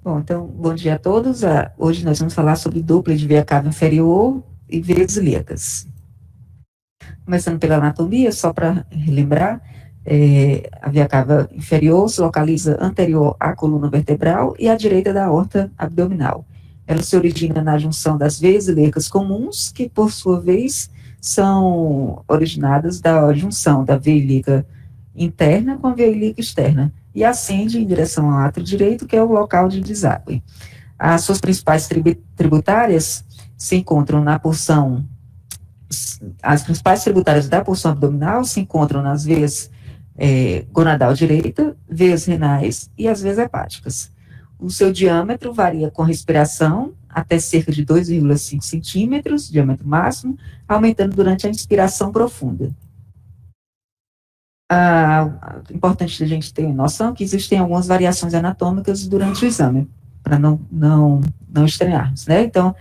Bom, então, bom dia a todos. Hoje nós vamos falar sobre dupla de veia cava inferior e veias ilíacas. Começando pela anatomia, só para relembrar, a veia cava inferior se localiza anterior à coluna vertebral e à direita da aorta abdominal. Ela se origina na junção das veias ilíacas comuns, que por sua vez são originadas da junção da veia ilíaca interna com a veia ilíaca externa, e ascende em direção ao átrio direito, que é o local de deságue. As suas principais tributárias se encontram na porção, as principais tributárias da porção abdominal se encontram nas veias gonadal direita, veias renais e as veias hepáticas. O seu diâmetro varia com respiração até cerca de 2,5 centímetros, diâmetro máximo, aumentando durante a inspiração profunda. Importante a gente ter noção que existem algumas variações anatômicas durante o exame, para não estranharmos, né? Então,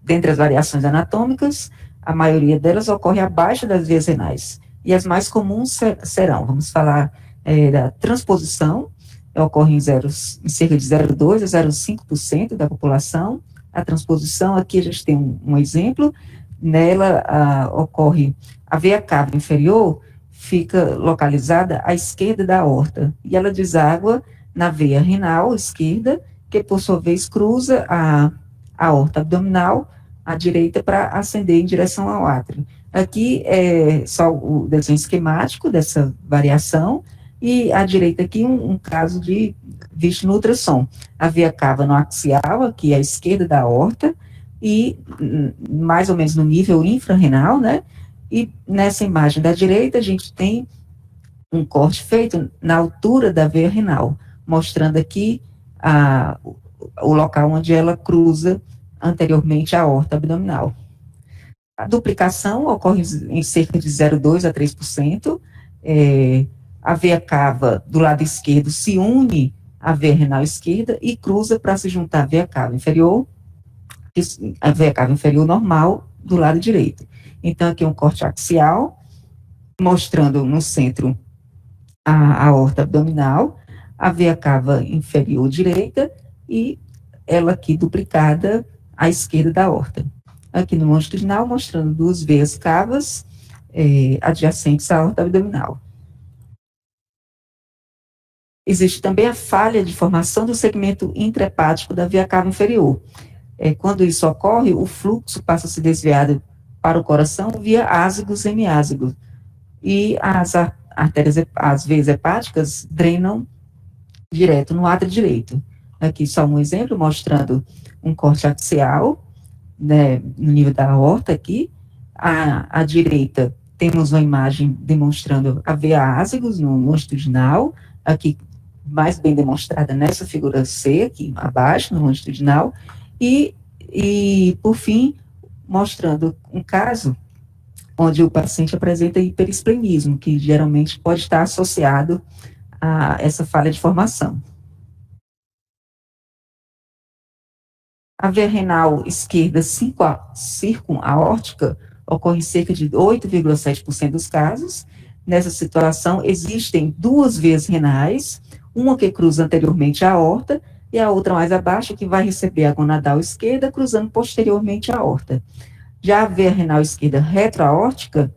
dentre as variações anatômicas, a maioria delas ocorre abaixo das veias renais, e as mais comuns serão, vamos falar da transposição, ocorre em cerca de 0,2 a 0,5% da população. A transposição, aqui a gente tem um exemplo, nela ocorre a veia cava inferior, fica localizada à esquerda da aorta, e ela deságua na veia renal esquerda, que por sua vez cruza a aorta abdominal à direita para ascender em direção ao átrio. Aqui é só o desenho esquemático dessa variação, e à direita aqui um caso visto no ultrassom. A veia cava no axial, aqui à esquerda da aorta, e mais ou menos no nível infrarrenal, né? E nessa imagem da direita, a gente tem um corte feito na altura da veia renal, mostrando aqui o local onde ela cruza anteriormente a aorta abdominal. A duplicação ocorre em cerca de 0,2 a 3%. A veia cava do lado esquerdo se une à veia renal esquerda e cruza para se juntar à veia cava inferior, a veia cava inferior normal do lado direito. Então, aqui um corte axial, mostrando no centro a aorta abdominal, a veia cava inferior direita e ela aqui duplicada à esquerda da aorta. Aqui no longitudinal, mostrando duas veias cavas adjacentes à aorta abdominal. Existe também a falha de formação do segmento intrahepático da veia cava inferior. Quando isso ocorre, o fluxo passa a ser desviado para o coração via ázigos e hemiázigos, e as veias hepáticas drenam direto no átrio direito. Aqui só um exemplo mostrando um corte axial, né, no nível da aorta aqui. À direita temos uma imagem demonstrando a veia ázigos no longitudinal, aqui mais bem demonstrada nessa figura C, aqui abaixo, no longitudinal, e por fim, mostrando um caso onde o paciente apresenta hiperesplenismo, que geralmente pode estar associado a essa falha de formação. A veia renal esquerda circunaórtica ocorre em cerca de 8,7% dos casos. Nessa situação, existem duas veias renais, uma que cruza anteriormente a aorta e a outra mais abaixo, que vai receber a gonadal esquerda, cruzando posteriormente a aorta. Já a veia renal esquerda retroaórtica,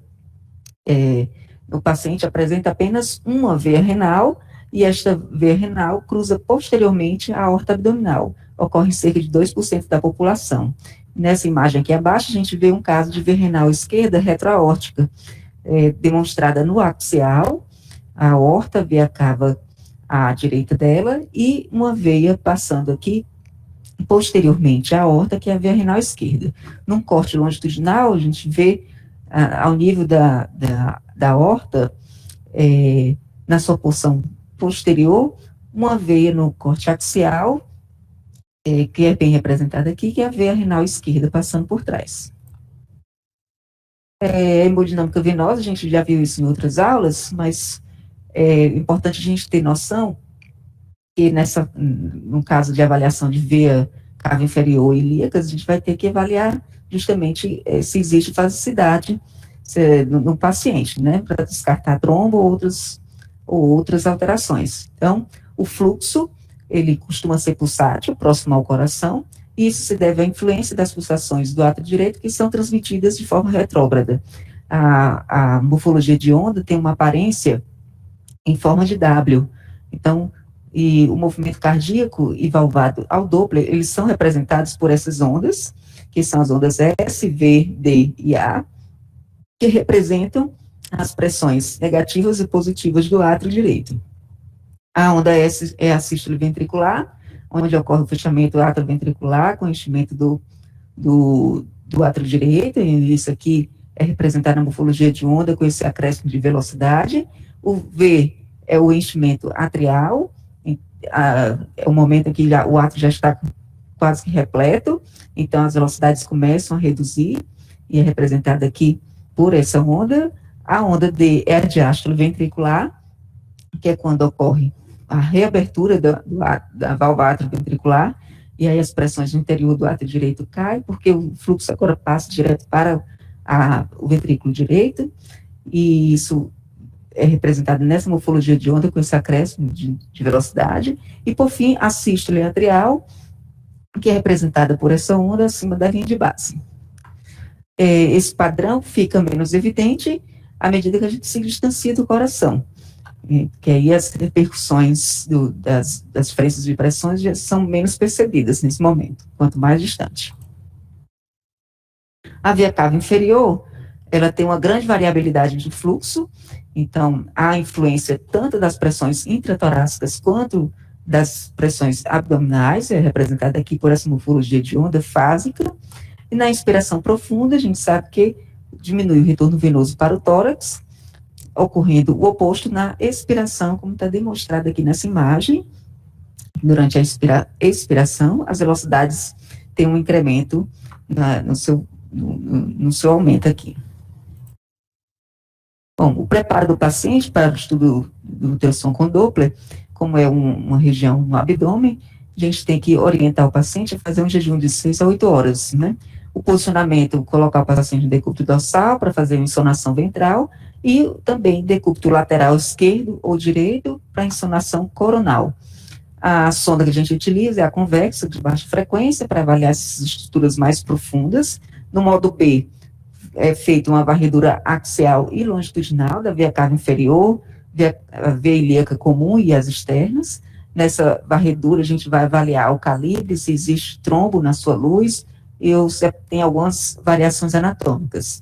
o paciente apresenta apenas uma veia renal, e esta veia renal cruza posteriormente a aorta abdominal. Ocorre em cerca de 2% da população. Nessa imagem aqui abaixo, a gente vê um caso de veia renal esquerda retroaórtica, demonstrada no axial, a aorta, a veia cava à direita dela, e uma veia passando aqui posteriormente à aorta, que é a veia renal esquerda. Num corte longitudinal, a gente vê ao nível da aorta, na sua porção posterior, uma veia no corte axial, que é bem representada aqui, que é a veia renal esquerda passando por trás. Hemodinâmica venosa, a gente já viu isso em outras aulas, mas é importante a gente ter noção que no caso de avaliação de veia cava inferior ilíacas, a gente vai ter que avaliar justamente se existe fasicidade no paciente, né, para descartar trombo ou outras alterações. Então, o fluxo, ele costuma ser pulsátil, próximo ao coração, e isso se deve à influência das pulsações do átrio direito, que são transmitidas de forma retrógrada. A morfologia de onda tem uma aparência em forma de W. Então, e o movimento cardíaco e valvado ao Doppler, eles são representados por essas ondas, que são as ondas S, V, D e A, que representam as pressões negativas e positivas do átrio direito. A onda S é a sístole ventricular, onde ocorre o fechamento do átrio ventricular com enchimento do átrio direito, e isso aqui é representado na morfologia de onda com esse acréscimo de velocidade. O V é o enchimento atrial, é o momento em que o átrio já está quase que repleto, então as velocidades começam a reduzir, e é representada aqui por essa onda. A onda D é a diástole ventricular, que é quando ocorre a reabertura da válvula atrioventricular, e aí as pressões no interior do átrio direito caem, porque o fluxo agora passa direto para o ventrículo direito, e isso é representado nessa morfologia de onda com esse acréscimo de velocidade. E, por fim, a sístole atrial, que é representada por essa onda acima da linha de base. Esse padrão fica menos evidente à medida que a gente se distancia do coração, que aí as repercussões das diferenças de pressões já são menos percebidas nesse momento, quanto mais distante. A via cava inferior, ela tem uma grande variabilidade de fluxo, então há influência tanto das pressões intratorácicas quanto das pressões abdominais, é representada aqui por essa morfologia de onda fásica, e na inspiração profunda a gente sabe que diminui o retorno venoso para o tórax, ocorrendo o oposto na expiração, como está demonstrado aqui nessa imagem. Durante a expiração, as velocidades têm um incremento no seu aumento aqui. Bom, o preparo do paciente para o estudo do ultrassom com Doppler, como é uma região no abdômen, a gente tem que orientar o paciente a fazer um jejum de 6 a 8 horas, né? O posicionamento, colocar o paciente no decúbito dorsal para fazer a insonação ventral, e também decúbito lateral esquerdo ou direito para insonação coronal. A sonda que a gente utiliza é a convexa de baixa frequência para avaliar essas estruturas mais profundas. No modo B, é feita uma varredura axial e longitudinal da via cava inferior, a veia ilíaca comum e as externas. Nessa varredura, a gente vai avaliar o calibre, se existe trombo na sua luz, e se tem algumas variações anatômicas.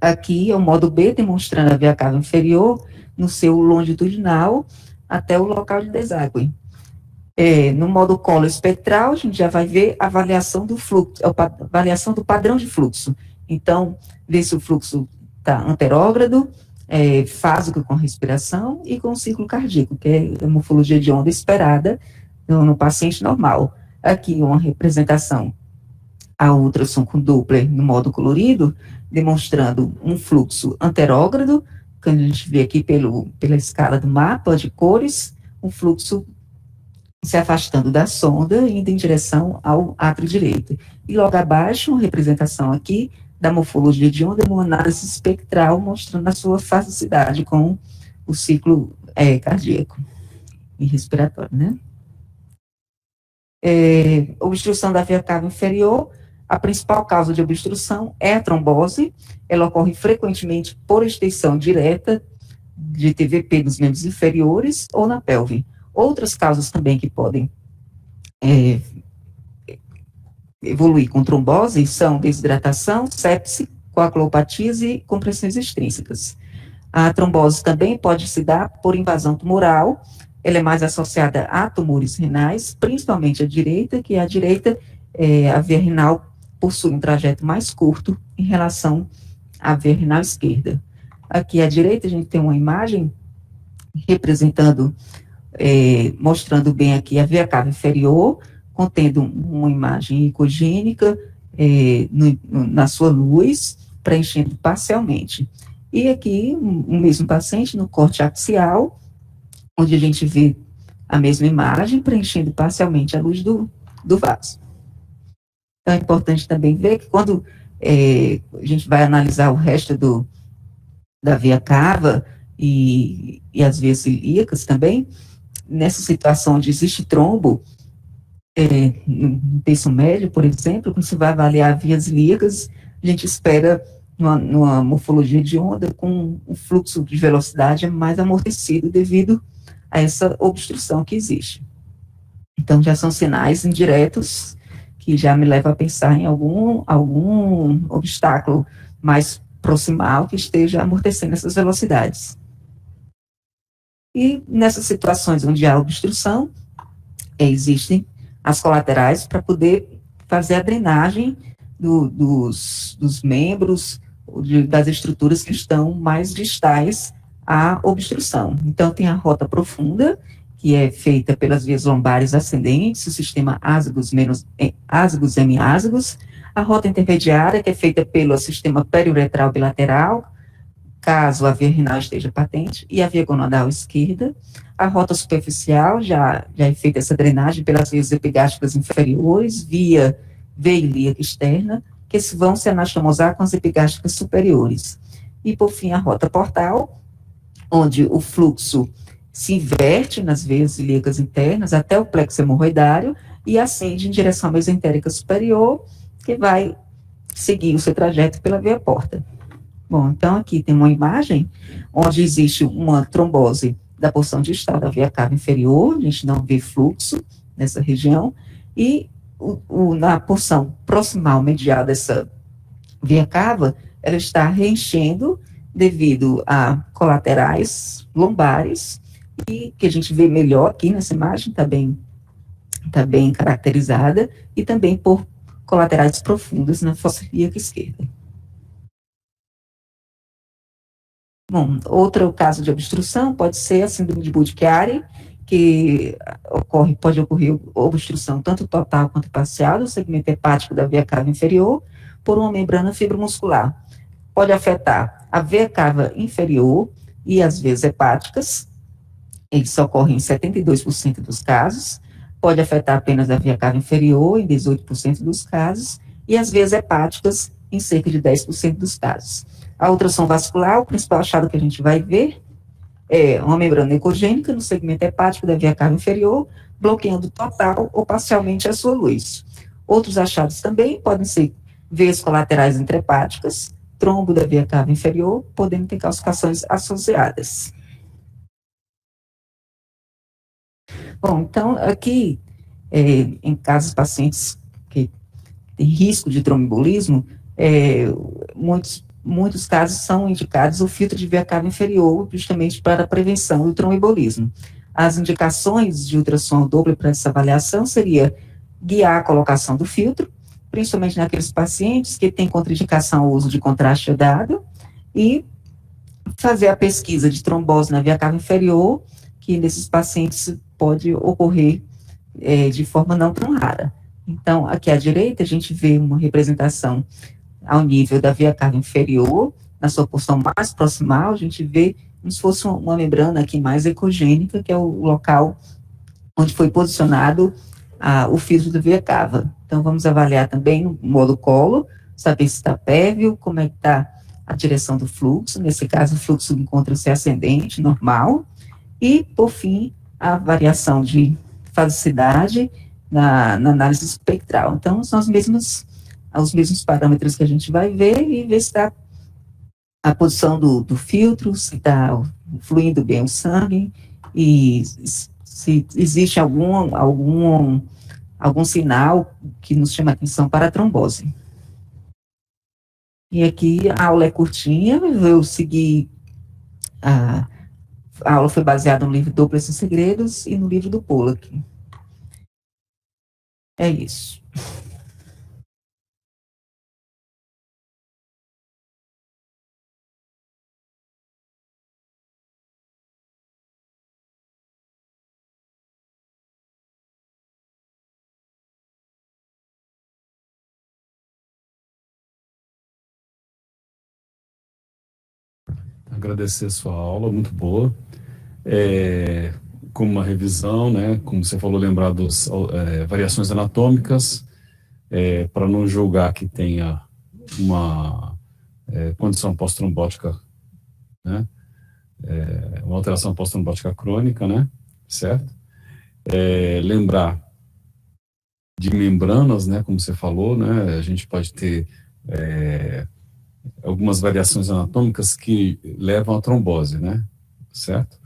Aqui é o modo B, demonstrando a via cava inferior no seu longitudinal até o local de deságue. No modo colo espectral, a gente já vai ver a avaliação do fluxo, a avaliação do padrão de fluxo. Então, ver se o fluxo está anterógrado, fásico com respiração e com ciclo cardíaco, que é a morfologia de onda esperada no paciente normal. Aqui uma representação a ultrassom com Doppler no modo colorido, demonstrando um fluxo anterógrado, que a gente vê aqui pela escala do mapa de cores, um fluxo se afastando da sonda, indo em direção ao átrio direito. E logo abaixo, uma representação aqui da morfologia de onda, uma análise espectral, mostrando a sua fasicidade com o ciclo cardíaco e respiratório, né? Obstrução da via cava inferior, a principal causa de obstrução é a trombose, ela ocorre frequentemente por extensão direta de TVP dos membros inferiores ou na pelve. Outras causas também que podem evoluir com trombose são desidratação, sepse, coagulopatias e compressões extrínsecas. A trombose também pode se dar por invasão tumoral, ela é mais associada a tumores renais, principalmente a direita, que a direita, a via renal possui um trajeto mais curto em relação à via renal esquerda. Aqui à direita a gente tem uma imagem representando, mostrando bem aqui a via cava inferior, contendo uma imagem ecogênica na sua luz, preenchendo parcialmente. E aqui, o mesmo paciente no corte axial, onde a gente vê a mesma imagem, preenchendo parcialmente a luz do vaso. Então, é importante também ver que quando a gente vai analisar o resto da via cava e as veias ilíacas também, nessa situação onde existe trombo, no terço médio, por exemplo, quando você vai avaliar vias ilíacas, a gente espera numa morfologia de onda com o fluxo de velocidade mais amortecido devido a essa obstrução que existe. Então, já são sinais indiretos que já me levam a pensar em algum obstáculo mais proximal que esteja amortecendo essas velocidades. E nessas situações onde há obstrução, existem as colaterais para poder fazer a drenagem dos membros, das estruturas que estão mais distais à obstrução. Então, tem a rota profunda, que é feita pelas vias lombares ascendentes, o sistema ásgos hemiásgos, a rota intermediária, que é feita pelo sistema periuretral bilateral, caso a via renal esteja patente, e a via gonadal esquerda. A rota superficial, já é feita essa drenagem pelas vias epigástricas inferiores, via veia ilíaca externa, que vão se anastomosar com as epigástricas superiores. E, por fim, a rota portal, onde o fluxo se inverte nas veias ilíacas internas até o plexo hemorroidário e ascende em direção à mesentérica superior, que vai seguir o seu trajeto pela via porta. Bom, então aqui tem uma imagem onde existe uma trombose da porção distal da via cava inferior, a gente não vê fluxo nessa região, e na porção proximal medial dessa via cava, ela está reenchendo devido a colaterais lombares, e que a gente vê melhor aqui nessa imagem, está bem caracterizada, e também por colaterais profundas na fossa ilíaca esquerda. Bom, outro caso de obstrução pode ser a síndrome de Budd-Chiari, que pode ocorrer obstrução tanto total quanto parcial do segmento hepático da veia cava inferior por uma membrana fibromuscular. Pode afetar a veia cava inferior e as veias hepáticas, isso ocorre em 72% dos casos, pode afetar apenas a veia cava inferior em 18% dos casos, e as veias hepáticas em cerca de 10% dos casos. A ultrassom vascular, o principal achado que a gente vai ver é uma membrana ecogênica no segmento hepático da via cava inferior, bloqueando total ou parcialmente a sua luz. Outros achados também podem ser veias colaterais intrahepáticas, trombo da via cava inferior, podendo ter calcificações associadas. Bom, então, aqui, em casos de pacientes que têm risco de tromboembolismo, muitos casos são indicados o filtro de via cava inferior, justamente para a prevenção do tromboembolismo. As indicações de ultrassom Doppler para essa avaliação seria guiar a colocação do filtro, principalmente naqueles pacientes que têm contraindicação ao uso de contraste iodado, e fazer a pesquisa de trombose na via cava inferior, que nesses pacientes pode ocorrer de forma não tão rara. Então, aqui à direita, a gente vê uma representação ao nível da via cava inferior, na sua porção mais proximal, a gente vê como se fosse uma membrana aqui mais ecogênica, que é o local onde foi posicionado o filtro da via cava. Então, vamos avaliar também no modo colo, saber se está pérvio, como é que está a direção do fluxo, nesse caso o fluxo encontra-se ascendente, normal, e, por fim, a variação de fasicidade na análise espectral. Então, são os mesmos parâmetros que a gente vai ver e ver se está a posição do filtro, se está fluindo bem o sangue e se existe algum sinal que nos chama a atenção para a trombose. E aqui a aula é curtinha, eu segui a aula foi baseada no livro Doppler Sem Segredos e no livro do Pollack. É isso. Agradecer a sua aula, muito boa. Como uma revisão, né, como você falou, lembrar das variações anatômicas, para não julgar que tenha uma condição pós-trombótica, né, uma alteração pós-trombótica crônica, né, certo? lembrar de membranas, né, como você falou, né, a gente pode ter algumas variações anatômicas que levam à trombose, né, certo?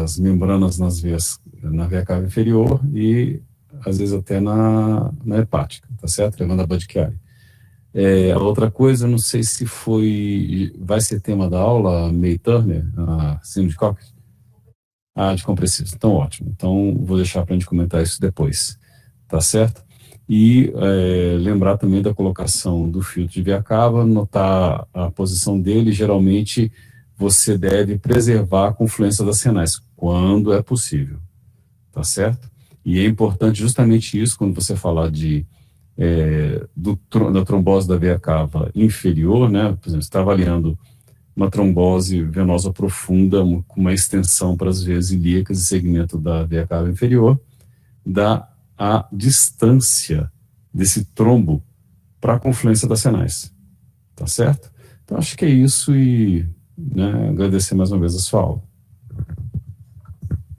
As membranas na veia cava inferior e às vezes até na hepática, tá certo? Levando a Budd-Chiari. A outra coisa, eu não sei se vai ser tema da aula, May Turner, a síndrome de Cox? De compressivo. Então, ótimo. Então, vou deixar para a gente comentar isso depois, tá certo? E lembrar também da colocação do filtro de veia cava, notar a posição dele. Geralmente, você deve preservar a confluência das renais, quando é possível, tá certo? E é importante justamente isso, quando você falar da trombose da veia cava inferior, né? Por exemplo, você está avaliando uma trombose venosa profunda, com uma extensão para as veias ilíacas e segmento da veia cava inferior, dá a distância desse trombo para a confluência das renais, tá certo? Então, acho que é isso e, né, agradecer mais uma vez a sua aula.